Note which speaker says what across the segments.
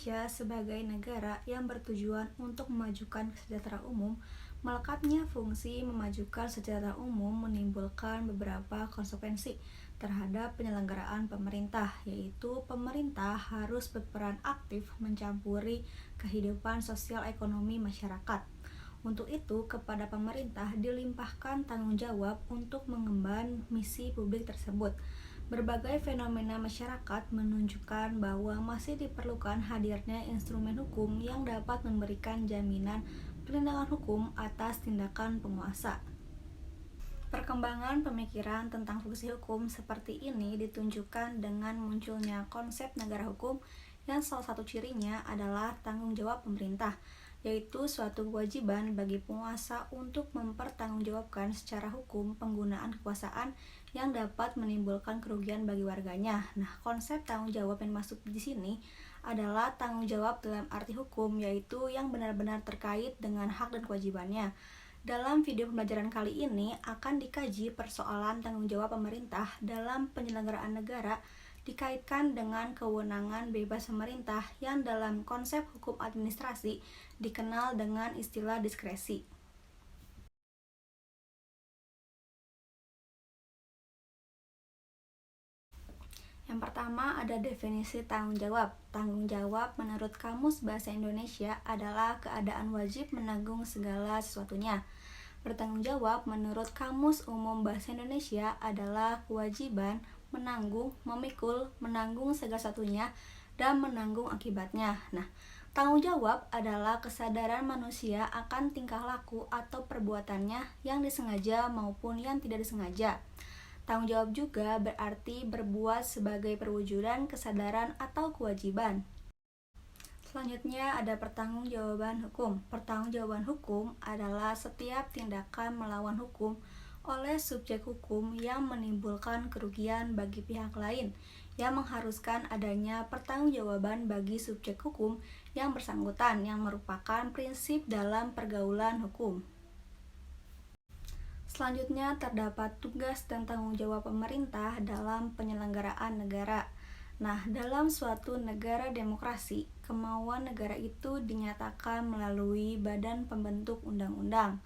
Speaker 1: Indonesia sebagai negara yang bertujuan untuk memajukan kesejahteraan umum, melekatnya fungsi memajukan secara umum menimbulkan beberapa konsekuensi terhadap penyelenggaraan pemerintah, yaitu pemerintah harus berperan aktif mencampuri kehidupan sosial ekonomi masyarakat. Untuk itu, kepada pemerintah dilimpahkan tanggung jawab untuk mengemban misi publik tersebut. Berbagai fenomena masyarakat menunjukkan bahwa masih diperlukan hadirnya instrumen hukum yang dapat memberikan jaminan perlindungan hukum atas tindakan penguasa. Perkembangan pemikiran tentang fungsi hukum seperti ini ditunjukkan dengan munculnya konsep negara hukum yang salah satu cirinya adalah tanggung jawab pemerintah, yaitu suatu kewajiban bagi penguasa untuk mempertanggungjawabkan secara hukum penggunaan kekuasaan yang dapat menimbulkan kerugian bagi warganya. Nah, konsep tanggung jawab yang masuk di sini adalah tanggung jawab dalam arti hukum, yaitu yang benar-benar terkait dengan hak dan kewajibannya. Dalam video pembelajaran kali ini akan dikaji persoalan tanggung jawab pemerintah dalam penyelenggaraan negara dikaitkan dengan kewenangan bebas pemerintah yang dalam konsep hukum administrasi dikenal dengan istilah diskresi. Yang pertama ada definisi tanggung jawab. Tanggung jawab menurut Kamus Bahasa Indonesia adalah keadaan wajib menanggung segala sesuatunya. Bertanggung jawab menurut Kamus Umum Bahasa Indonesia adalah kewajiban menanggung, memikul, menanggung segala sesuatunya, dan menanggung akibatnya. Nah, tanggung jawab adalah kesadaran manusia akan tingkah laku atau perbuatannya yang disengaja maupun yang tidak disengaja. Tanggung jawab juga berarti berbuat sebagai perwujudan kesadaran atau kewajiban. Selanjutnya ada pertanggungjawaban hukum. Pertanggungjawaban hukum adalah setiap tindakan melawan hukum oleh subjek hukum yang menimbulkan kerugian bagi pihak lain, yang mengharuskan adanya pertanggungjawaban bagi subjek hukum yang bersangkutan, yang merupakan prinsip dalam pergaulan hukum. Selanjutnya terdapat tugas dan tanggung jawab pemerintah dalam penyelenggaraan negara. Nah, dalam suatu negara demokrasi, kemauan negara itu dinyatakan melalui badan pembentuk undang-undang.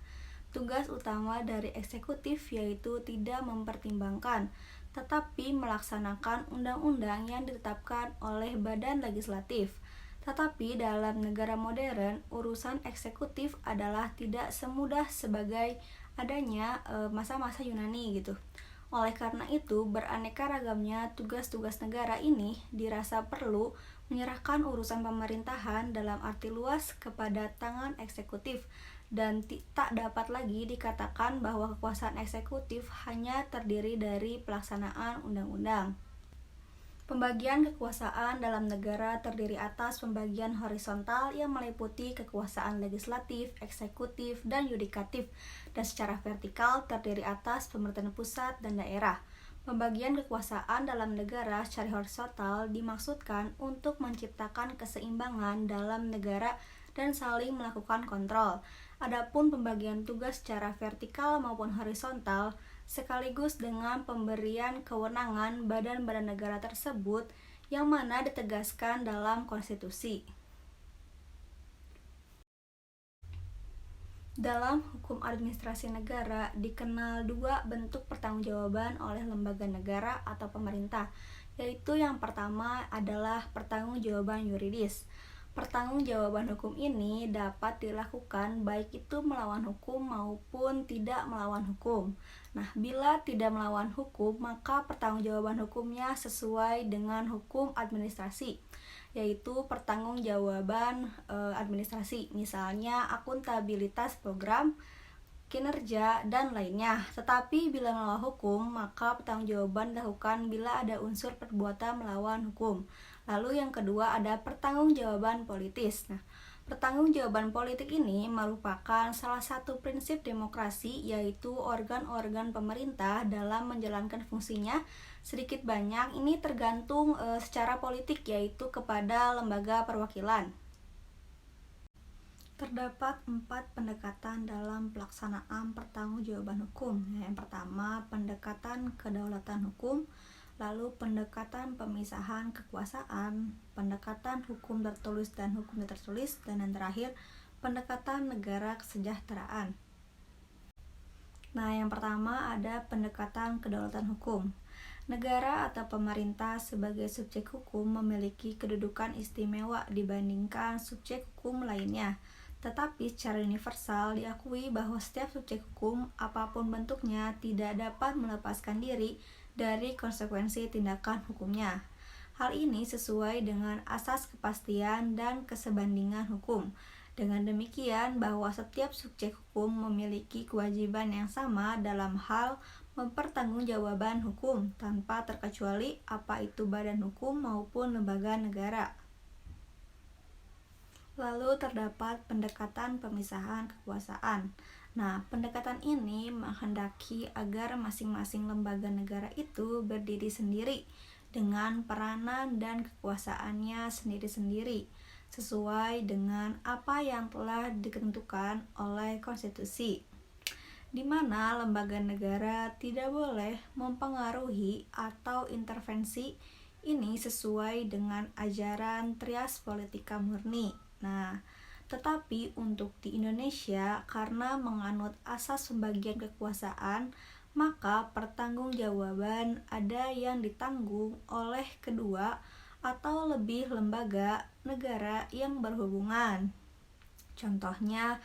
Speaker 1: Tugas utama dari eksekutif yaitu tidak mempertimbangkan, tetapi melaksanakan undang-undang yang ditetapkan oleh badan legislatif. Tetapi dalam negara modern, urusan eksekutif adalah tidak semudah sebagai adanya masa-masa Yunani gitu. Oleh karena itu, beraneka ragamnya tugas-tugas negara ini dirasa perlu menyerahkan urusan pemerintahan dalam arti luas kepada tangan eksekutif, dan tak dapat lagi dikatakan bahwa kekuasaan eksekutif hanya terdiri dari pelaksanaan undang-undang. Pembagian kekuasaan dalam negara terdiri atas pembagian horizontal yang meliputi kekuasaan legislatif, eksekutif, dan yudikatif, dan secara vertikal terdiri atas pemerintahan pusat dan daerah. Pembagian kekuasaan dalam negara secara horizontal dimaksudkan untuk menciptakan keseimbangan dalam negara dan saling melakukan kontrol. Adapun pembagian tugas secara vertikal maupun horizontal sekaligus dengan pemberian kewenangan badan-badan negara tersebut yang mana ditegaskan dalam konstitusi. Dalam hukum administrasi negara dikenal dua bentuk pertanggungjawaban oleh lembaga negara atau pemerintah, yaitu yang pertama adalah pertanggungjawaban yuridis. Pertanggungjawaban hukum ini dapat dilakukan baik itu melawan hukum maupun tidak melawan hukum. Nah, bila tidak melawan hukum, maka pertanggungjawaban hukumnya sesuai dengan hukum administrasi, yaitu pertanggungjawaban administrasi, misalnya akuntabilitas program, kinerja, dan lainnya. Tetapi bila melawan hukum, maka pertanggungjawaban dilakukan bila ada unsur perbuatan melawan hukum. Lalu yang kedua ada pertanggungjawaban politis. Nah, pertanggungjawaban politik ini merupakan salah satu prinsip demokrasi, yaitu organ-organ pemerintah dalam menjalankan fungsinya sedikit banyak ini tergantung secara politik, yaitu kepada lembaga perwakilan. Terdapat 4 pendekatan dalam pelaksanaan pertanggungjawaban hukum. Yang pertama, pendekatan kedaulatan hukum, lalu pendekatan pemisahan kekuasaan, pendekatan hukum tertulis dan hukum tidak tertulis, dan yang terakhir pendekatan negara kesejahteraan. Nah, yang pertama ada pendekatan kedaulatan hukum. Negara atau pemerintah sebagai subjek hukum memiliki kedudukan istimewa dibandingkan subjek hukum lainnya. Tetapi secara universal diakui bahwa setiap subjek hukum, apapun bentuknya, tidak dapat melepaskan diri dari konsekuensi tindakan hukumnya. Hal ini sesuai dengan asas kepastian dan kesebandingan hukum. Dengan demikian, bahwa setiap subjek hukum memiliki kewajiban yang sama dalam hal mempertanggungjawaban hukum tanpa terkecuali apa itu badan hukum maupun lembaga negara. Lalu terdapat pendekatan pemisahan kekuasaan. Nah, pendekatan ini menghendaki agar masing-masing lembaga negara itu berdiri sendiri dengan peranan dan kekuasaannya sendiri-sendiri sesuai dengan apa yang telah ditentukan oleh konstitusi, di mana lembaga negara tidak boleh mempengaruhi atau intervensi ini sesuai dengan ajaran Trias Politika Murni. Nah, tetapi untuk di Indonesia, karena menganut asas pembagian kekuasaan, maka pertanggungjawaban ada yang ditanggung oleh kedua atau lebih lembaga negara yang berhubungan. Contohnya,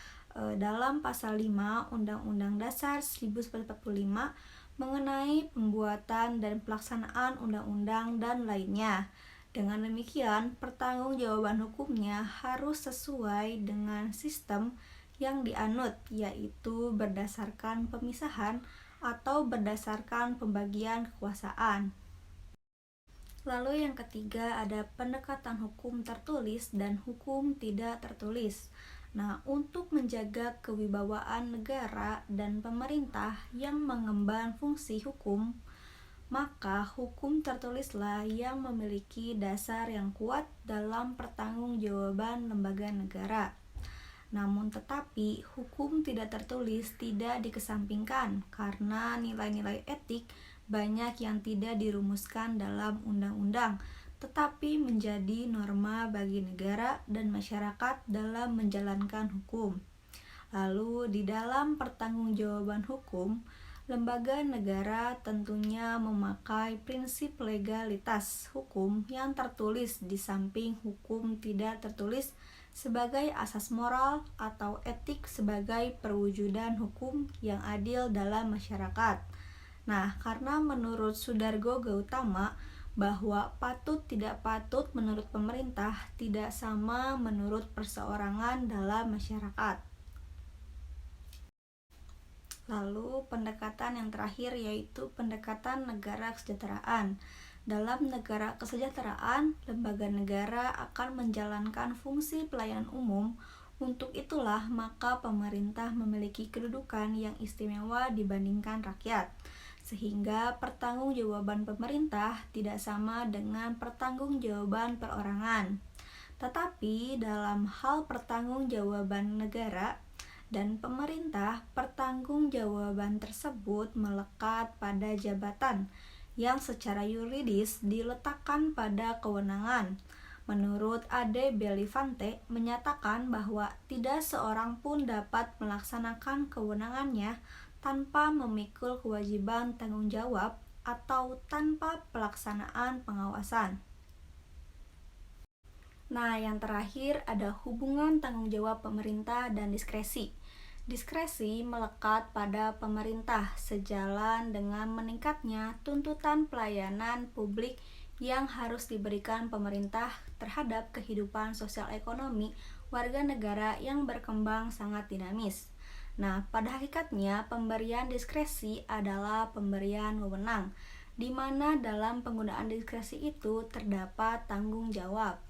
Speaker 1: dalam pasal 5 Undang-Undang Dasar 1945 mengenai pembuatan dan pelaksanaan undang-undang dan lainnya. Dengan demikian, pertanggungjawaban hukumnya harus sesuai dengan sistem yang dianut, yaitu berdasarkan pemisahan atau berdasarkan pembagian kekuasaan. Lalu yang ketiga ada pendekatan hukum tertulis dan hukum tidak tertulis. Nah, untuk menjaga kewibawaan negara dan pemerintah yang mengemban fungsi hukum, maka hukum tertulislah yang memiliki dasar yang kuat dalam pertanggungjawaban lembaga negara. Namun tetapi, hukum tidak tertulis tidak dikesampingkan karena nilai-nilai etik banyak yang tidak dirumuskan dalam undang-undang, tetapi menjadi norma bagi negara dan masyarakat dalam menjalankan hukum. Lalu di dalam pertanggungjawaban hukum, lembaga negara tentunya memakai prinsip legalitas hukum yang tertulis di samping hukum tidak tertulis sebagai asas moral atau etik sebagai perwujudan hukum yang adil dalam masyarakat. Nah, karena menurut Sudargo Gautama bahwa patut tidak patut menurut pemerintah tidak sama menurut perseorangan dalam masyarakat. Lalu pendekatan yang terakhir yaitu pendekatan negara kesejahteraan. Dalam negara kesejahteraan, lembaga negara akan menjalankan fungsi pelayanan umum. Untuk itulah maka pemerintah memiliki kedudukan yang istimewa dibandingkan rakyat, sehingga pertanggungjawaban pemerintah tidak sama dengan pertanggungjawaban perorangan. Tetapi dalam hal pertanggungjawaban negara dan pemerintah, pertanggungjawaban tersebut melekat pada jabatan yang secara yuridis diletakkan pada kewenangan. Menurut Ade Belivante menyatakan bahwa tidak seorang pun dapat melaksanakan kewenangannya tanpa memikul kewajiban tanggung jawab atau tanpa pelaksanaan pengawasan. Nah, yang terakhir ada hubungan tanggung jawab pemerintah dan diskresi. Diskresi melekat pada pemerintah sejalan dengan meningkatnya tuntutan pelayanan publik yang harus diberikan pemerintah terhadap kehidupan sosial ekonomi warga negara yang berkembang sangat dinamis. Nah, pada hakikatnya pemberian diskresi adalah pemberian wewenang, di mana dalam penggunaan diskresi itu terdapat tanggung jawab.